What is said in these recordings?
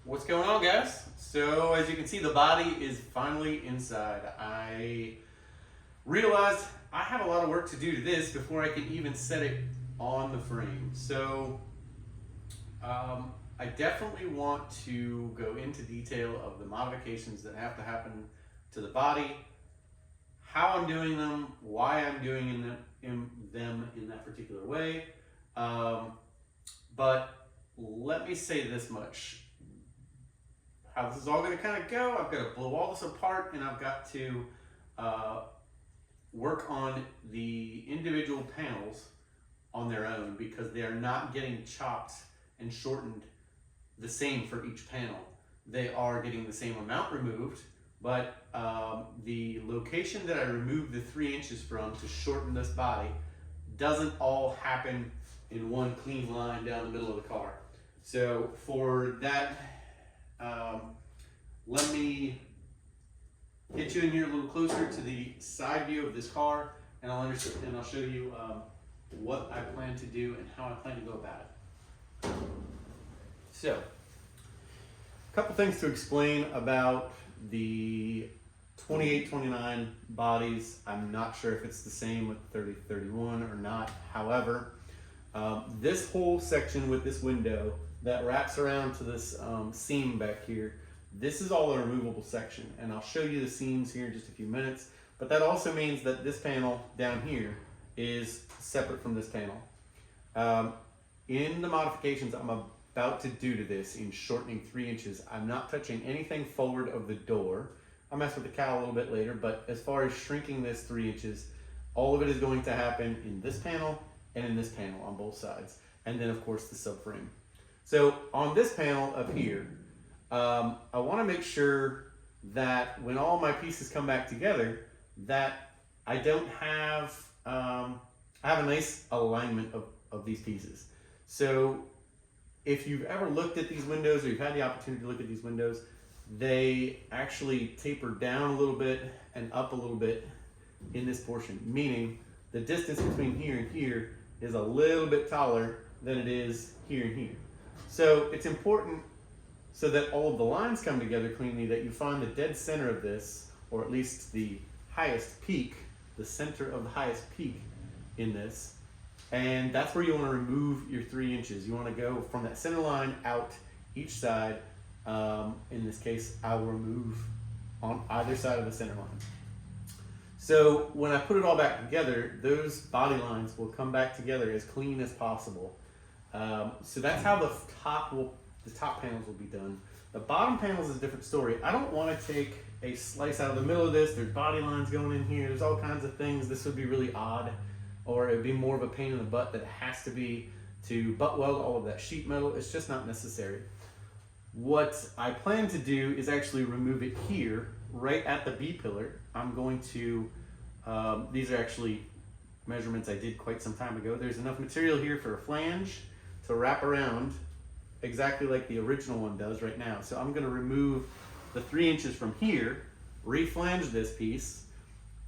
What's going on, guys? So as you can see, the body is finally inside. I realized I have a lot of work to do to this before I can even set it on the frame. So I definitely want to go into detail of the modifications that have to happen to the body, how I'm doing them, why I'm doing them in that particular way. But let me say this much. How this is all going to kind of go, I've got to blow all this apart, and I've got to work on the individual panels on their own because they are not getting chopped and shortened the same for each panel. They are getting the same amount removed, but the location that I removed the 3 inches from to shorten this body doesn't all happen in one clean line down the middle of the car. So for that, let me get you in here a little closer to the side view of this car, and I'll show you what I plan to do and how I plan to go about it. So, a couple things to explain about the 28-29 bodies. I'm not sure if it's the same with 30-31 or not. However, this whole section with this window that wraps around to this seam back here, this is all a removable section, and I'll show you the seams here in just a few minutes. But that also means that this panel down here is separate from this panel. In the modifications I'm about to do to this in shortening 3 inches, I'm not touching anything forward of the door. I'll mess with the cowl a little bit later, but as far as shrinking this 3 inches, all of it is going to happen in this panel and in this panel on both sides. And then of course the subframe. So on this panel up here, I want to make sure that when all my pieces come back together, that I don't have, I have a nice alignment of these pieces. So if you've ever looked at these windows or you've had the opportunity to look at these windows, they actually taper down a little bit and up a little bit in this portion, meaning the distance between here and here is a little bit taller than it is here and here. So it's important, so that all of the lines come together cleanly, that you find the dead center of this, or at least the highest peak, the center of the highest peak in this. And that's where you want to remove your 3 inches. You want to go from that center line out each side. In this case, I will remove on either side of the center line. So when I put it all back together, those body lines will come back together as clean as possible. So that's how the top panels will be done. The bottom panels is a different story. I don't want to take a slice out of the middle of this. There's body lines going in here. There's all kinds of things. This would be really odd, or it'd be more of a pain in the butt that it has to be to butt weld all of that sheet metal. It's just not necessary. What I plan to do is actually remove it here, right at the B pillar. I'm going to, these are actually measurements I did quite some time ago. There's enough material here for a flange to wrap around exactly like the original one does right now. So I'm going to remove the 3 inches from here, reflange this piece,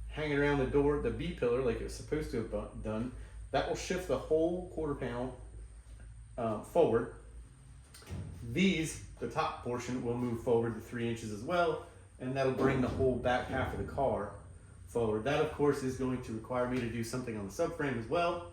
hang it around the door, the B pillar like it was supposed to have done. That will shift the whole quarter panel forward. These, the top portion, will move forward to 3 inches as well, and that'll bring the whole back half of the car forward. That of course is going to require me to do something on the subframe as well.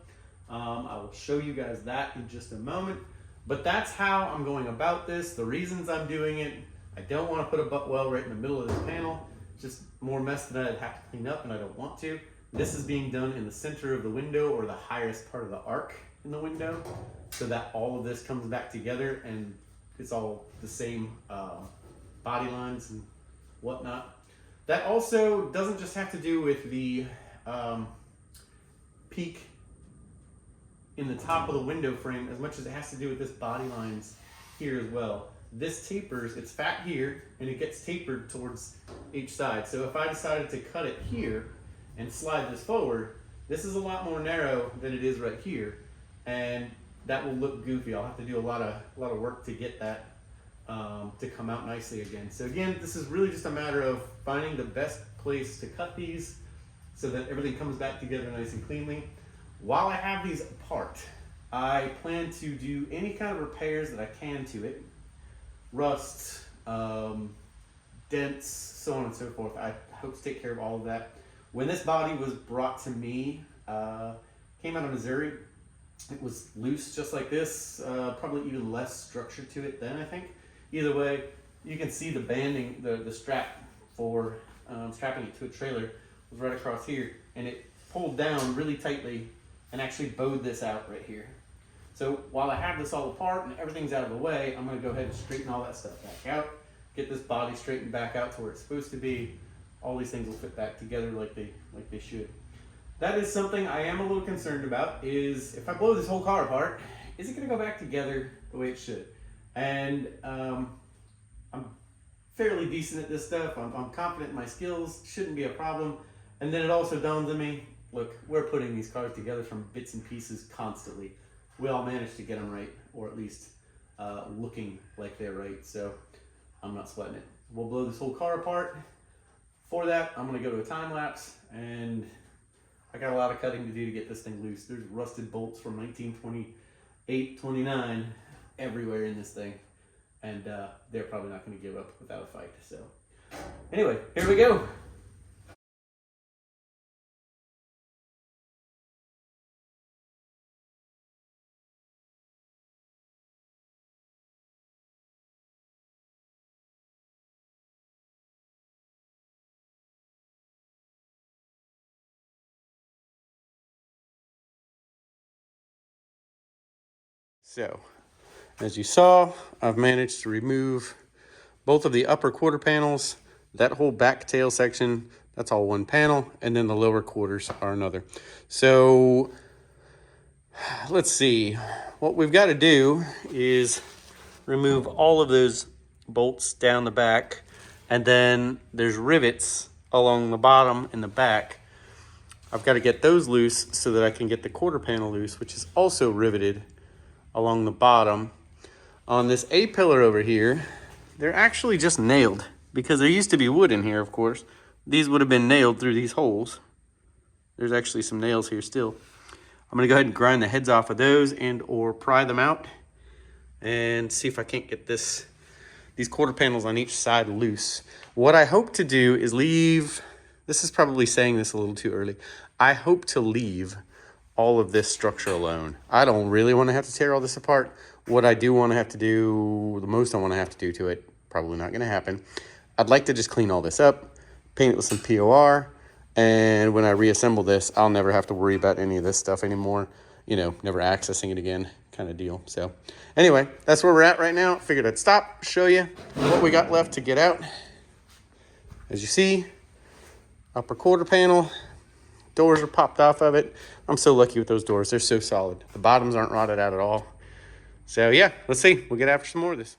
I will show you guys that in just a moment. But that's how I'm going about this, the reasons I'm doing it. I don't want to put a butt weld right in the middle of this panel. It's just more mess that I'd have to clean up, and I don't want to. This is being done in the center of the window, or the highest part of the arc in the window, so that all of this comes back together and it's all the same body lines and whatnot. That also doesn't just have to do with the peak in the top of the window frame as much as it has to do with this body lines here as well. This tapers, it's fat here, and it gets tapered towards each side. So if I decided to cut it here and slide this forward, this is a lot more narrow than it is right here, and that will look goofy. I'll have to do a lot of work to get that to come out nicely again. So again, this is really just a matter of finding the best place to cut these so that everything comes back together nice and cleanly. While I have these apart, I plan to do any kind of repairs that I can to it. rust, dents, so on and so forth. I hope to take care of all of that. When this body was brought to me, came out of Missouri, it was loose just like this, probably even less structure to it then, I think. Either way, you can see the banding, the strap for strapping it to a trailer was right across here, and it pulled down really tightly and actually bowed this out right here. So while I have this all apart and everything's out of the way, I'm gonna go ahead and straighten all that stuff back out, get this body straightened back out to where it's supposed to be. All these things will fit back together like they should. That is something I am a little concerned about, is if I blow this whole car apart, is it gonna go back together the way it should? And I'm fairly decent at this stuff. I'm confident in my skills, shouldn't be a problem. And then it also dawns on me, look, we're putting these cars together from bits and pieces constantly. We all manage to get them right, or at least looking like they're right. So I'm not sweating it. We'll blow this whole car apart. For that, I'm gonna go to a time lapse, and I got a lot of cutting to do to get this thing loose. There's rusted bolts from 1928, 29 everywhere in this thing. And they're probably not gonna give up without a fight. So anyway, here we go. So, as you saw, I've managed to remove both of the upper quarter panels. That whole back tail section, that's all one panel, and then the lower quarters are another. So, let's see. What we've got to do is remove all of those bolts down the back, and then there's rivets along the bottom and the back. I've got to get those loose so that I can get the quarter panel loose, which is also riveted along the bottom. On this A-pillar over here, they're actually just nailed, because there used to be wood in here, of course. These would have been nailed through these holes. There's actually some nails here still. I'm gonna go ahead and grind the heads off of those and or pry them out and see if I can't get these quarter panels on each side loose. What I hope to do is leave, this is probably saying this a little too early, I hope to leave all of this structure alone. I don't really want to have to tear all this apart. What I do want to have to do, the most I want to have to do to it, probably not going to happen. I'd like to just clean all this up, paint it with some POR, and when I reassemble this, I'll never have to worry about any of this stuff anymore. You know, never accessing it again kind of deal. So anyway, that's where we're at right now. Figured I'd stop, show you what we got left to get out. As you see, upper quarter panel, doors are popped off of it. I'm so lucky with those doors. They're so solid. The bottoms aren't rotted out at all. So yeah, let's see. We'll get after some more of this.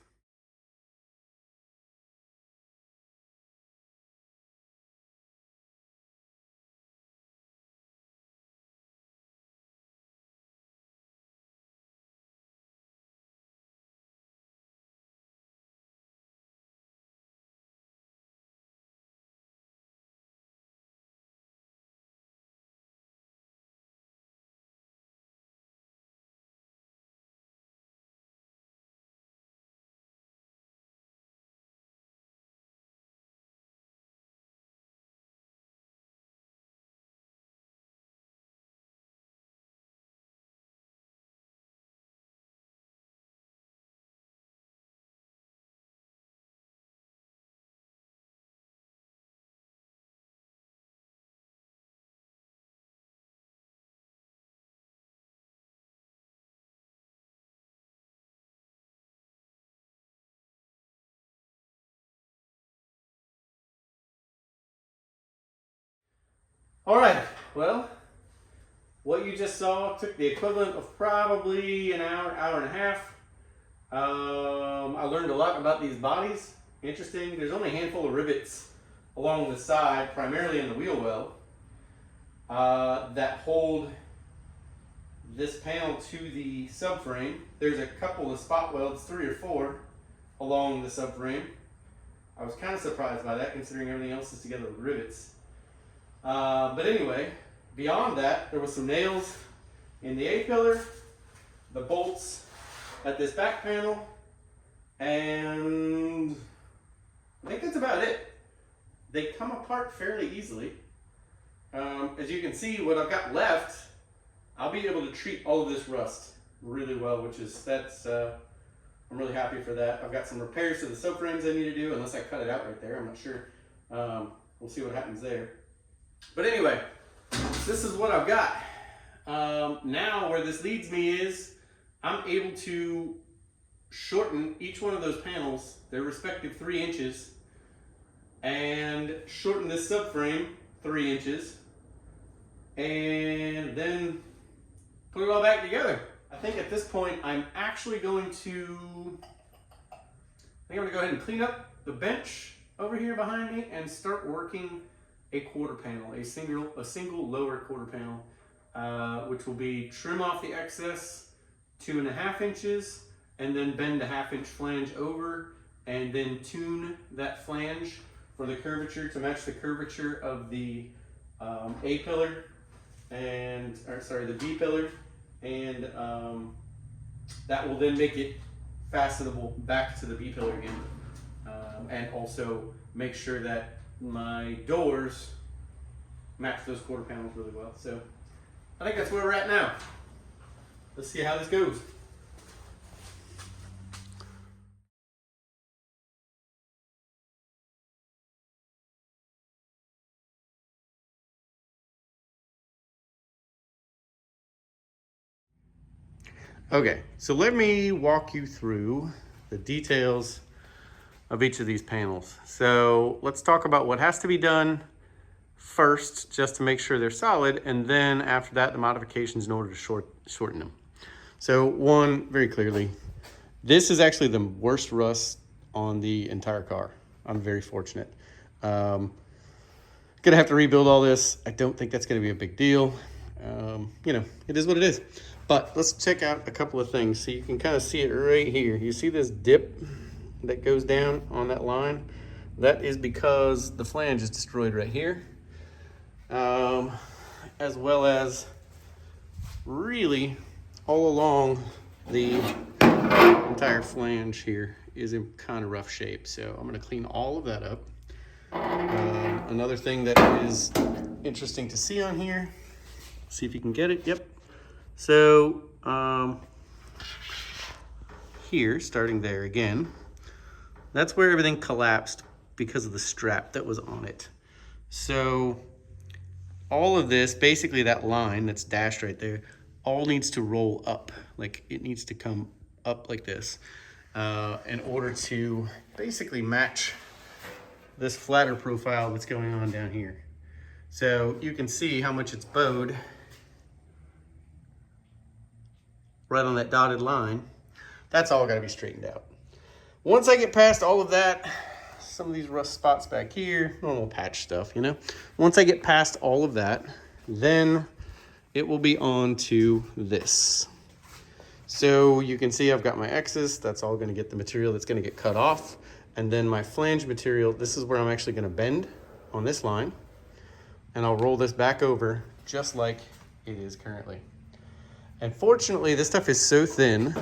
All right, well, what you just saw took the equivalent of probably an hour, hour and a half. I learned a lot about these bodies. Interesting, there's only a handful of rivets along the side, primarily in the wheel well, that hold this panel to the subframe. There's a couple of spot welds, 3 or 4, along the subframe. I was kind of surprised by that, considering everything else is together with rivets. But anyway, beyond that, there was some nails in the A-pillar, the bolts at this back panel, And I think that's about it. They come apart fairly easily. As you can see, what I've got left, I'll be able to treat all of this rust really well, I'm really happy for that. I've got some repairs to the subframes I need to do, unless I cut it out right there, I'm not sure. We'll see what happens there. But anyway, this is what I've got. Now where this leads me is, I'm able to shorten each one of those panels, their respective 3 inches, and shorten this subframe 3 inches, and then put it all back together. I think at this point I'm actually going to, go ahead and clean up the bench over here behind me and start working a quarter panel, a single lower quarter panel, which will be trim off the excess 2.5 inches, and then bend a 1/2 inch flange over, and then tune that flange for the curvature to match the curvature of the A pillar, the B pillar, and that will then make it fastenable back to the B pillar again, and also make sure that my doors match those quarter panels really well. So I think that's where we're at now. Let's see how this goes. Okay, so let me walk you through the details of each of these panels. So let's talk about what has to be done first, just to make sure they're solid, and then after that, the modifications in order to shorten them. So one, very clearly, this is actually the worst rust on the entire car. I'm very fortunate. Gonna have to rebuild all this. I don't think that's gonna be a big deal. It is what it is. But let's check out a couple of things. So you can kind of see it right here. You see this dip that goes down on that line? That is because the flange is destroyed right here. As well as really all along the entire flange here is in kind of rough shape. So I'm gonna clean all of that up. Another thing that is interesting to see on here, see if you can get it, yep. So here, starting there again, that's where everything collapsed because of the strap that was on it. So all of this, basically that line that's dashed right there, all needs to roll up. Like it needs to come up like this in order to basically match this flatter profile that's going on down here. So you can see how much it's bowed right on that dotted line. That's all gotta be straightened out. Once I get past all of that, some of these rust spots back here, normal patch stuff, Once I get past all of that, then it will be on to this. So you can see I've got my X's, that's all gonna get the material that's gonna get cut off. And then my flange material, this is where I'm actually gonna bend on this line, and I'll roll this back over just like it is currently. And fortunately, this stuff is so thin,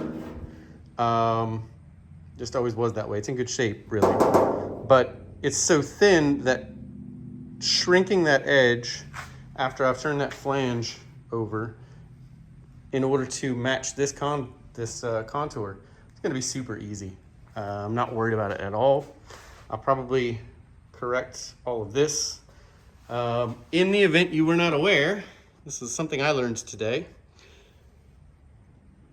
just always was that way. It's in good shape, really. But it's so thin that shrinking that edge after I've turned that flange over in order to match this contour, it's gonna be super easy. I'm not worried about it at all. I'll probably correct all of this. In the event you were not aware, this is something I learned today.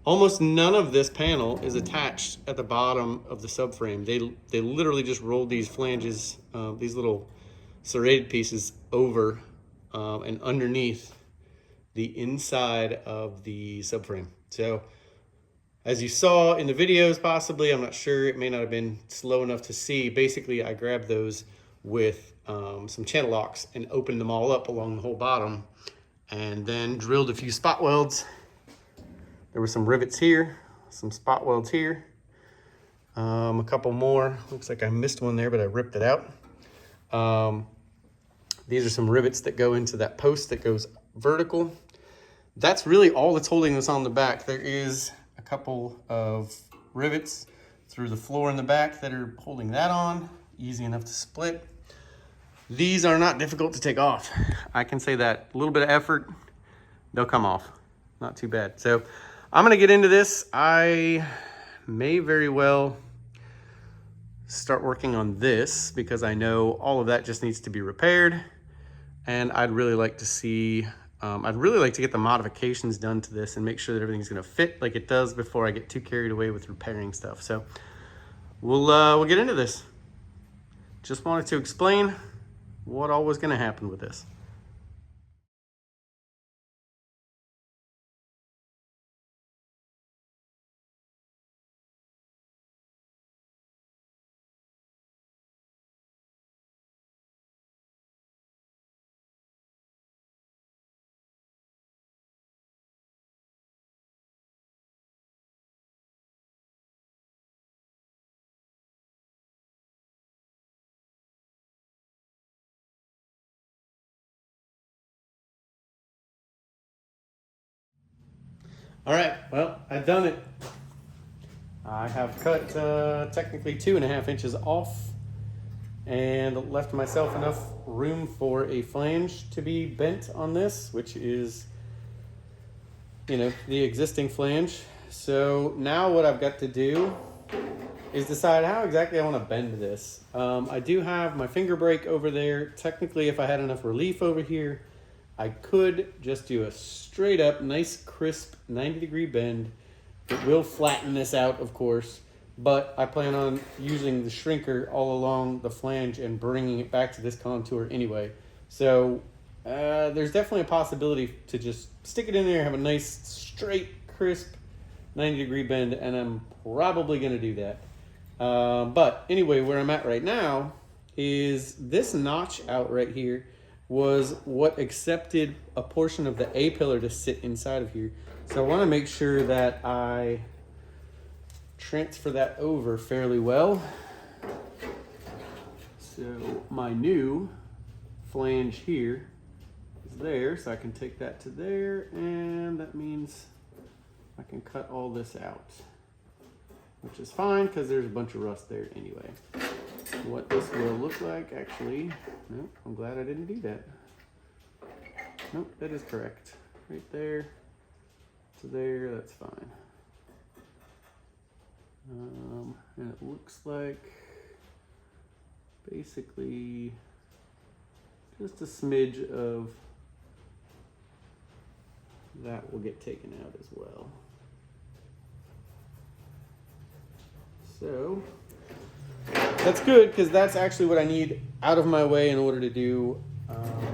Almost none of this panel is attached at the bottom of the subframe. They literally just rolled these flanges, these little serrated pieces over and underneath the inside of the subframe. So as you saw in the videos, possibly, I'm not sure, it may not have been slow enough to see. Basically, I grabbed those with some channel locks and opened them all up along the whole bottom, and then drilled a few spot welds. There were some rivets here, some spot welds here, a couple more. Looks like I missed one there, but I ripped it out. These are some rivets that go into that post that goes vertical. That's really all that's holding this on the back. There is a couple of rivets through the floor in the back that are holding that on. Easy enough to split. These are not difficult to take off. I can say that. A little bit of effort, they'll come off. Not too bad. So I'm gonna get into this. I may very well start working on this because I know all of that just needs to be repaired. And I'd really like to see, I'd really like to get the modifications done to this and make sure that everything's gonna fit like it does before I get too carried away with repairing stuff. So we'll get into this. Just wanted to explain what all was gonna happen with this. All right, well, I've done it. I have cut technically 2.5 inches off and left myself enough room for a flange to be bent on this, which is, you know, the existing flange. So now what I've got to do is decide how exactly I want to bend this. I do have my finger brake over there. Technically, if I had enough relief over here, I could just do a straight up, nice, crisp 90-degree bend. It will flatten this out, of course, but I plan on using the shrinker all along the flange and bringing it back to this contour anyway. So there's definitely a possibility to just stick it in there, have a nice, straight, crisp 90-degree bend, and I'm probably going to do that. But anyway, where I'm at right now is this notch out right here was what accepted a portion of the A-pillar to sit inside of here. So I want to make sure that I transfer that over fairly well. So my new flange here is there, so I can take that to there, and that means I can cut all this out, which is fine because there's a bunch of rust there anyway. What this will look like, actually, nope, I'm glad I didn't do that. Nope, that is correct. Right there to there, that's fine. And it looks like basically just a smidge of that will get taken out as well. So that's good because that's actually what I need out of my way in order to do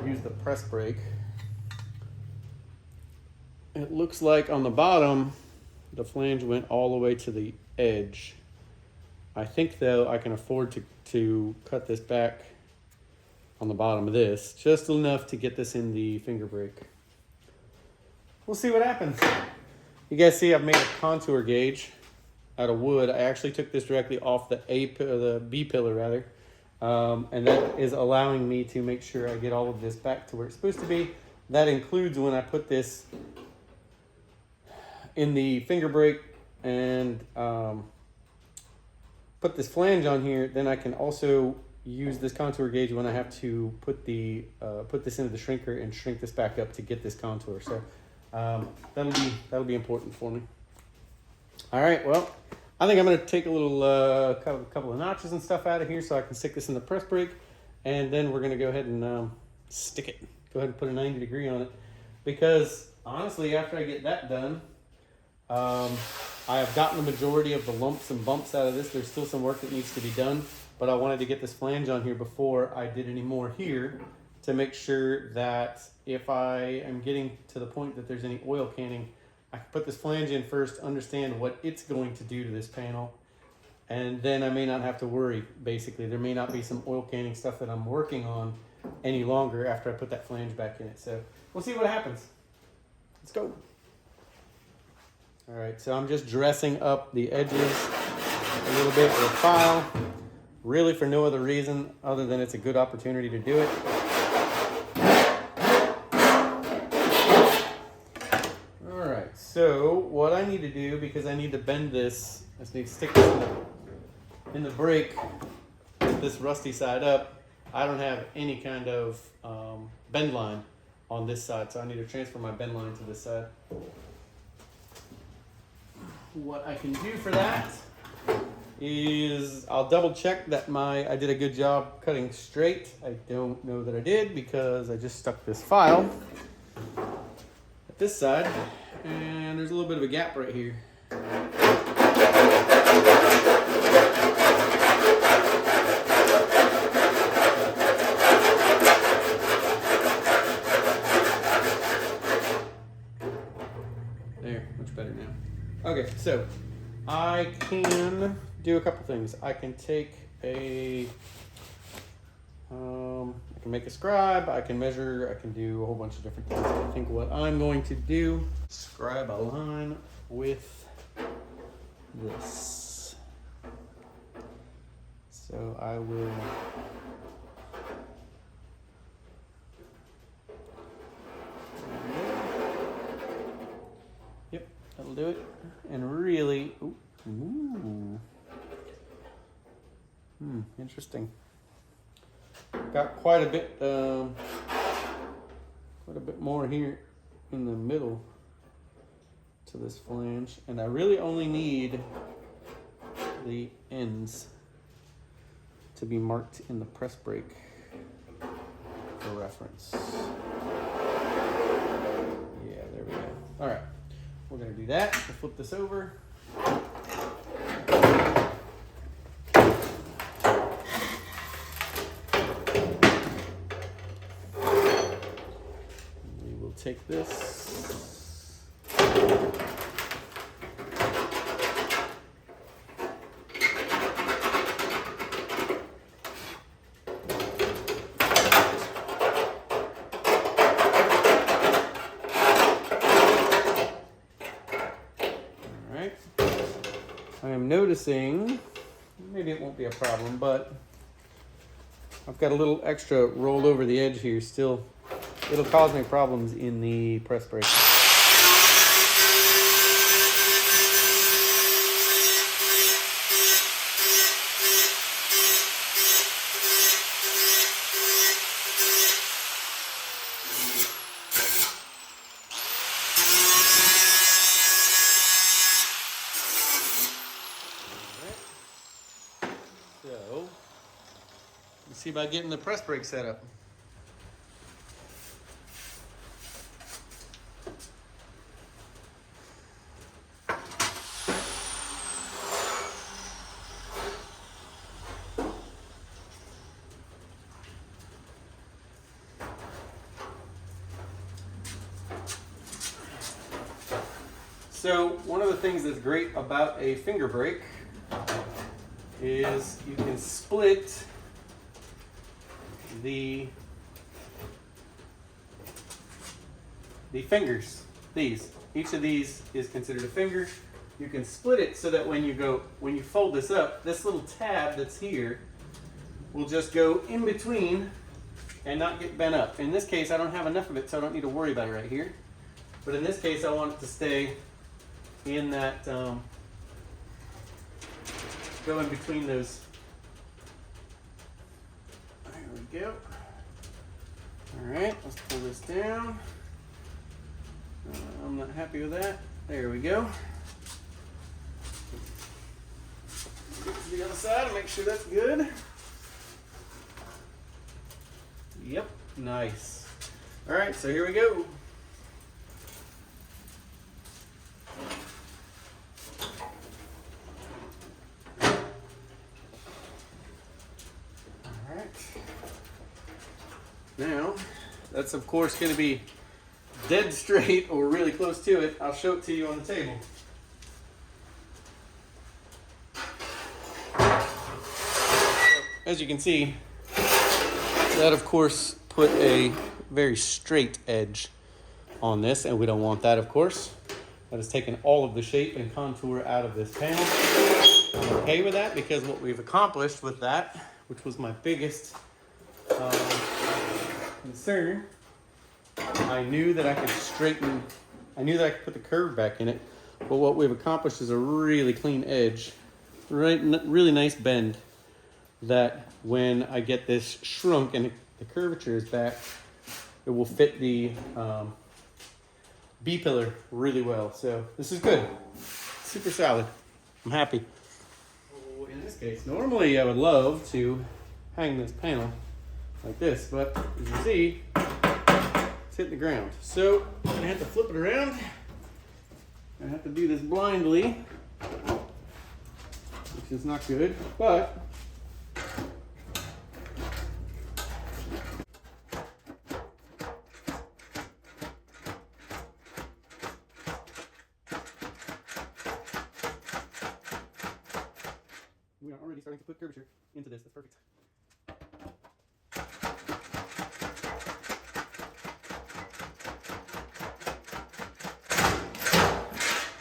use the press brake. It looks like on the bottom the flange went all the way to the edge. I think though I can afford to cut this back on the bottom of this just enough to get this in the finger brake. We'll see what happens. You guys see I've made a contour gauge out of wood. I actually took this directly off the B pillar rather, and that is allowing me to make sure I get all of this back to where it's supposed to be. That includes when I put this in the finger brake and put this flange on here, then I can also use this contour gauge when I have to put this into the shrinker and shrink this back up to get this contour. So that'll be important for me. All right, well, I think I'm going to take a little couple of notches and stuff out of here so I can stick this in the press brake, and then we're going to go ahead and stick it. Go ahead and put a 90-degree on it, because honestly, after I get that done, I have gotten the majority of the lumps and bumps out of this. There's still some work that needs to be done, but I wanted to get this flange on here before I did any more here to make sure that if I am getting to the point that there's any oil canning, I can put this flange in first, understand what it's going to do to this panel, and then I may not have to worry, basically. There may not be some oil canning stuff that I'm working on any longer after I put that flange back in it. So we'll see what happens. Let's go. All right, so I'm just dressing up the edges a little bit with a file, really for no other reason other than it's a good opportunity to do it. All right, so what I need to do, because I need to bend this, I just need to stick this in the in the brake, this rusty side up, I don't have any kind of bend line on this side, so I need to transfer my bend line to this side. What I can do for that is I'll double check that I did a good job cutting straight. I don't know that I did because I just stuck this file at this side and there's a little bit of a gap right here. There, much better now. Okay, so I can do a couple things. I can take I can make a scribe, I can measure, I can do a whole bunch of different things. I think what I'm going to do, scribe a line with this. So I will yep, that'll do it. And really, interesting. Got quite a bit more here in the middle to this flange, and I really only need the ends to be marked in the press brake for reference. Yeah, there we go. All right, we're gonna do that. We'll flip this over. We will take this. I am noticing, maybe it won't be a problem, but I've got a little extra rolled over the edge here still. It'll cause me problems in the press brake. So, let's see about getting the press brake set up. So, one of the things that's great about a finger brake is you can split the fingers. Each of these is considered a finger. You can split it so that when you fold this up, this little tab that's here will just go in between and not get bent up. In this case, I don't have enough of it, so I don't need to worry about it right here. But in this case, I want it to stay in that go in between those. There we go. All right, let's pull this down. I'm not happy with that. There we go. Get to the other side and make sure that's good. Yep, nice. All right, so here we go. Now, that's of course going to be dead straight or really close to it. I'll show it to you on the table. As you can see, that of course put a very straight edge on this, and we don't want that, of course. That has taken all of the shape and contour out of this panel. I'm okay with that because what we've accomplished with that, which was my biggest concern, I knew that I could put the curve back in it, but what we've accomplished is a really clean edge really nice bend that when I get this shrunk and the curvature is back, it will fit the B-pillar really well. So this is good. Super solid. I'm happy. Oh, in this case, normally I would love to hang this panel like this, but as you see, it's hitting the ground. So I'm gonna have to flip it around. I have to do this blindly, which is not good, but we are already starting to put curvature into this. That's perfect.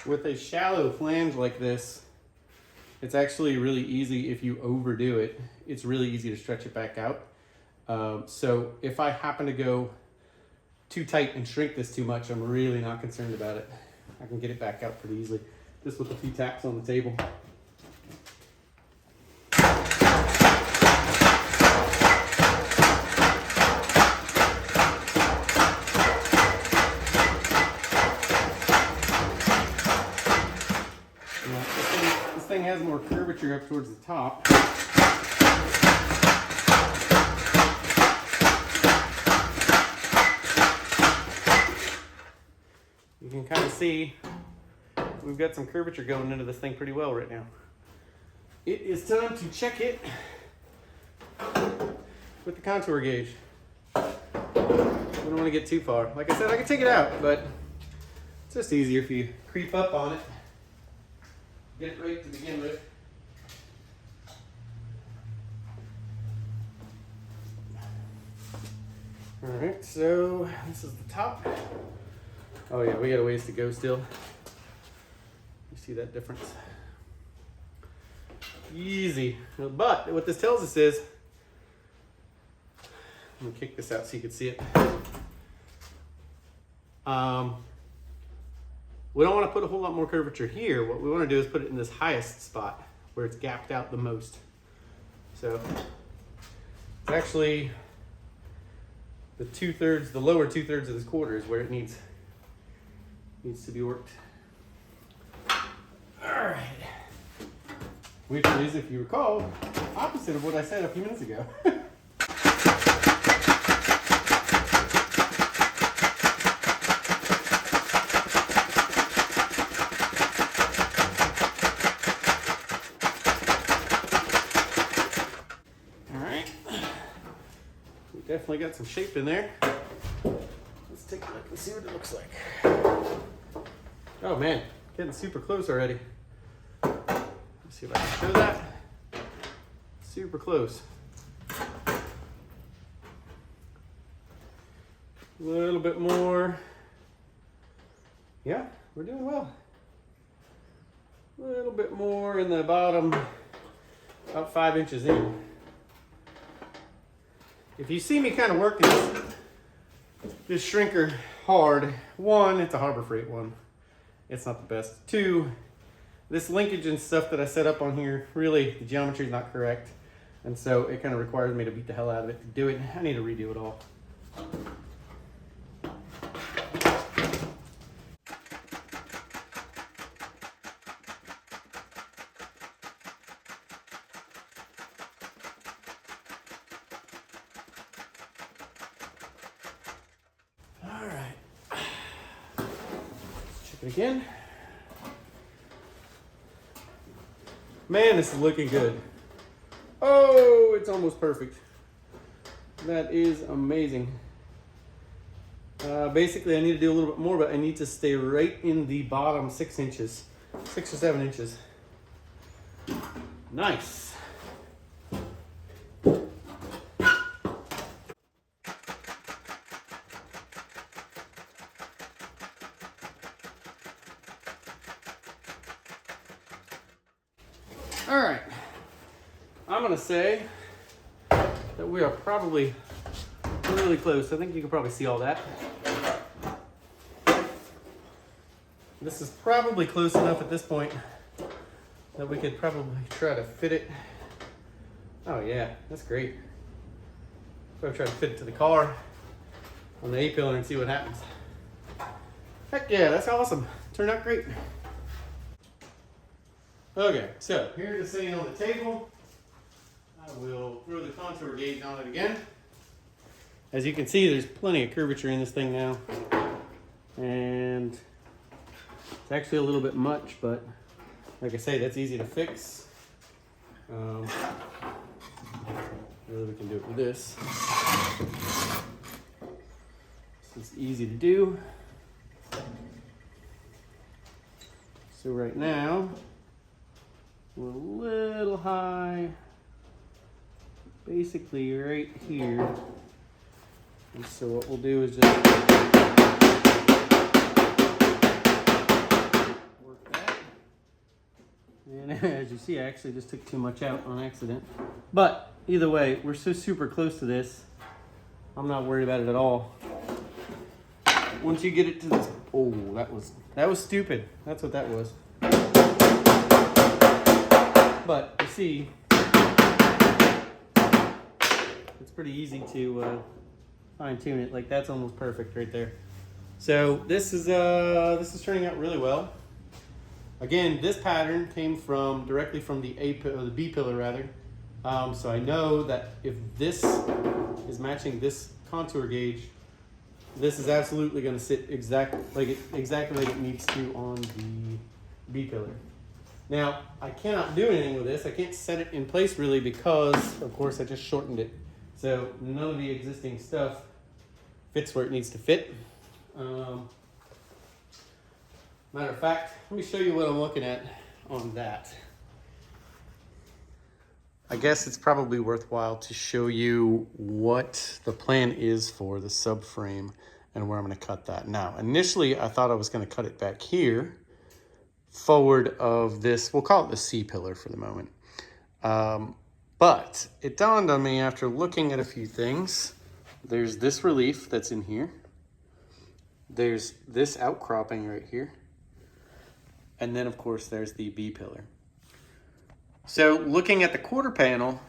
With a shallow flange like this, it's actually really easy if you overdo it. It's really easy to stretch it back out. So if I happen to go too tight and shrink this too much, I'm really not concerned about it. I can get it back out pretty easily, just with a few taps on the table. This thing has more curvature up towards the top. You can kind of see we've got some curvature going into this thing pretty well right now. It is time to check it with the contour gauge. We don't want to get too far. Like I said, I can take it out, but it's just easier if you creep up on it. Get it right to begin with. All right, so this is the top. Oh yeah, we got a ways to go still. You see that difference? Easy. But what this tells us is, let me kick this out so you can see it. We don't want to put a whole lot more curvature here. What we want to do is put it in this highest spot where it's gapped out the most. So it's actually the lower 2/3 of this quarter is where it needs to be worked. All right. Which is, if you recall, opposite of what I said a few minutes ago. Definitely got some shape in there. Let's take a look and see what it looks like. Oh man, getting super close already. Let's see if I can show that. Super close. A little bit more. Yeah, we're doing well. A little bit more in the bottom, about 5 inches in. If you see me kind of working this shrinker hard, one, it's a Harbor Freight one. It's not the best. Two, this linkage and stuff that I set up on here, really, the geometry is not correct. And so it kind of requires me to beat the hell out of it to do it. I need to redo it all. Check it again. Man, this is looking good. Oh, it's almost perfect. That is amazing. Basically, I need to do a little bit more, but I need to stay right in the bottom 6 inches, 6 or 7 inches. Nice. All right, I'm gonna say that we are probably really close. I think you can probably see all that. This is probably close enough at this point. that we could probably try to fit it. Oh yeah, that's great. So I try to fit it to the car on the A-pillar and see what happens. Heck yeah, that's awesome. Turned out great. Okay, so here's the thing on the table. I will throw the contour gauge on it again. As you can see, there's plenty of curvature in this thing now. And it's actually a little bit much, but like I say, that's easy to fix. Really, we can do it with this. This is easy to do. So right now, we're a little high, basically right here. And so what we'll do is just work that. And as you see, I actually just took too much out on accident. But either way, we're so super close to this, I'm not worried about it at all. Once you get it to this, oh, that was stupid. That's what that was. But you see, it's pretty easy to fine tune it. Like that's almost perfect right there. So this is turning out really well. Again, this pattern came directly from the B pillar rather. So I know that if this is matching this contour gauge, this is absolutely going to sit exactly like it needs to on the B pillar. Now, I cannot do anything with this. I can't set it in place really because, of course, I just shortened it. So none of the existing stuff fits where it needs to fit. Matter of fact, let me show you what I'm looking at on that. I guess it's probably worthwhile to show you what the plan is for the subframe and where I'm going to cut that. Now, initially, I thought I was going to cut it back here, forward of this, we'll call it the C pillar for the moment. But it dawned on me after looking at a few things. There's this relief that's in here. There's this outcropping right here. And then, of course, there's the B pillar. So looking at the quarter panel,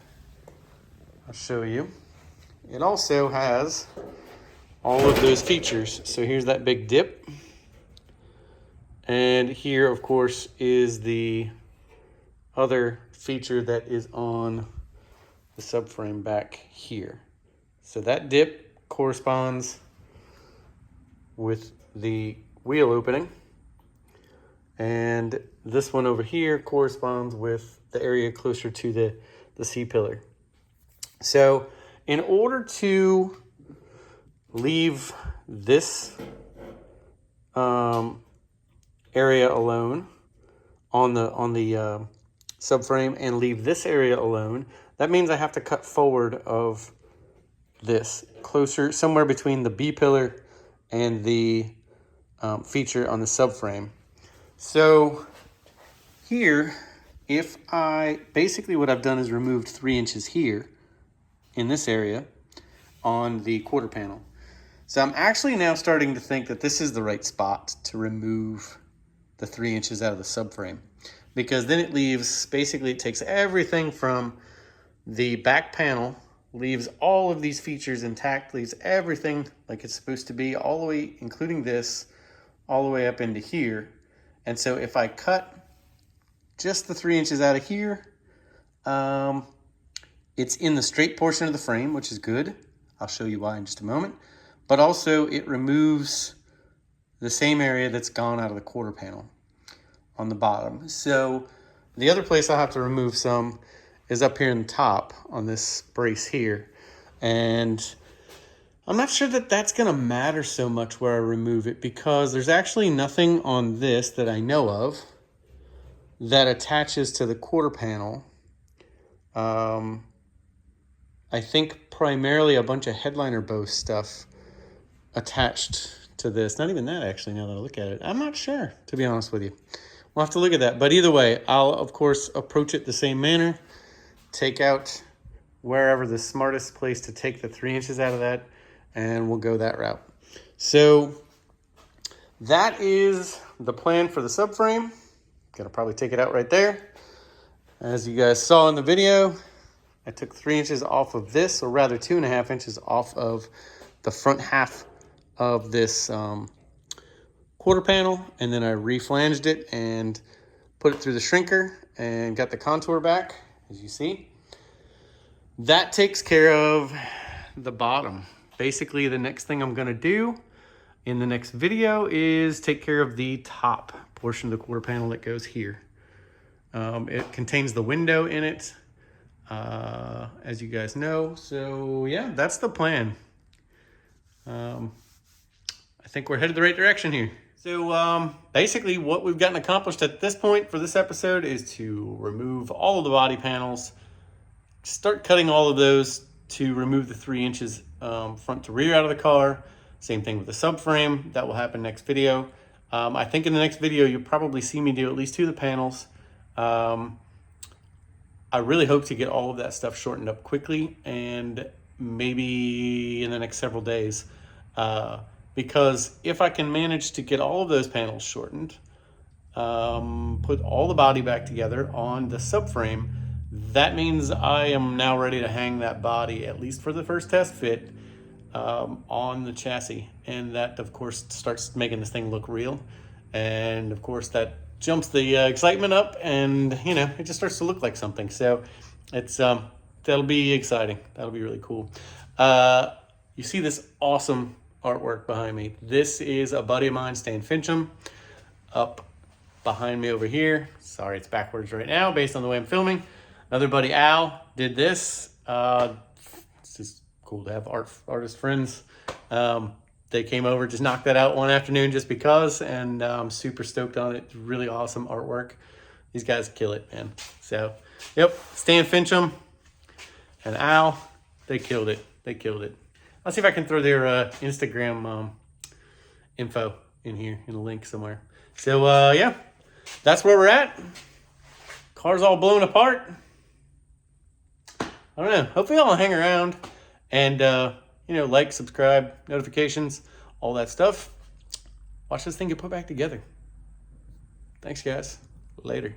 I'll show you. It also has all of those features. So here's that big dip. And here, of course, is the other feature that is on the subframe back here. So that dip corresponds with the wheel opening. And this one over here corresponds with the area closer to the C pillar. So in order to leave this area alone on the subframe and leave this area alone, that means I have to cut forward of this closer, somewhere between the B pillar and the feature on the subframe. So here, if basically what I've done is removed 3 inches here in this area on the quarter panel. So I'm actually now starting to think that this is the right spot to remove the 3 inches out of the subframe, because then it leaves, basically it takes everything from the back panel, leaves all of these features intact, leaves everything like it's supposed to be, all the way, including this, all the way up into here. And so if I cut just the 3 inches out of here, it's in the straight portion of the frame, which is good. I'll show you why in just a moment. But also it removes the same area that's gone out of the quarter panel on the bottom. So the other place I'll have to remove some is up here in the top on this brace here. And I'm not sure that that's gonna matter so much where I remove it, because there's actually nothing on this that I know of that attaches to the quarter panel. I think primarily a bunch of headliner bow stuff attached to this. Not even that, actually, now that I look at it. I'm not sure, to be honest with you. We'll have to look at that. But either way, I'll, of course, approach it the same manner. Take out wherever the smartest place to take the 3 inches out of that, and we'll go that route. So that is the plan for the subframe. Gonna probably take it out right there. As you guys saw in the video, I took 3 inches off of this, or rather 2.5 inches off of the front half of this quarter panel, and then I reflanged it and put it through the shrinker and got the contour back, as you see. That takes care of the bottom. Basically, the next thing I'm gonna do in the next video is take care of the top portion of the quarter panel that goes here. It contains the window in it, as you guys know. So yeah, that's the plan. I think we're headed the right direction here. So basically what we've gotten accomplished at this point for this episode is to remove all of the body panels, start cutting all of those to remove the 3 inches front to rear out of the car. Same thing with the subframe. That will happen next video. I think in the next video, you'll probably see me do at least 2 of the panels. I really hope to get all of that stuff shortened up quickly, and maybe in the next several days. Because if I can manage to get all of those panels shortened, put all the body back together on the subframe, that means I am now ready to hang that body, at least for the first test fit, on the chassis. And that, of course, starts making this thing look real. And, of course, that jumps the excitement up, and, you know, it just starts to look like something. So it's that'll be exciting. That'll be really cool. You see this awesome artwork behind me. This is a buddy of mine, Stan Fincham, up behind me over here. Sorry, it's backwards right now based on the way I'm filming. Another buddy, Al, did this. It's just cool to have artist friends. They came over, just knocked that out one afternoon just because, and I'm super stoked on it. It's really awesome artwork. These guys kill it, man. So, yep, Stan Fincham and Al, they killed it. They killed it. I'll see if I can throw their Instagram info in here, in a link somewhere. So, yeah, that's where we're at. Car's all blown apart. I don't know. Hopefully I'll hang around and, you know, like, subscribe, notifications, all that stuff. Watch this thing get put back together. Thanks, guys. Later.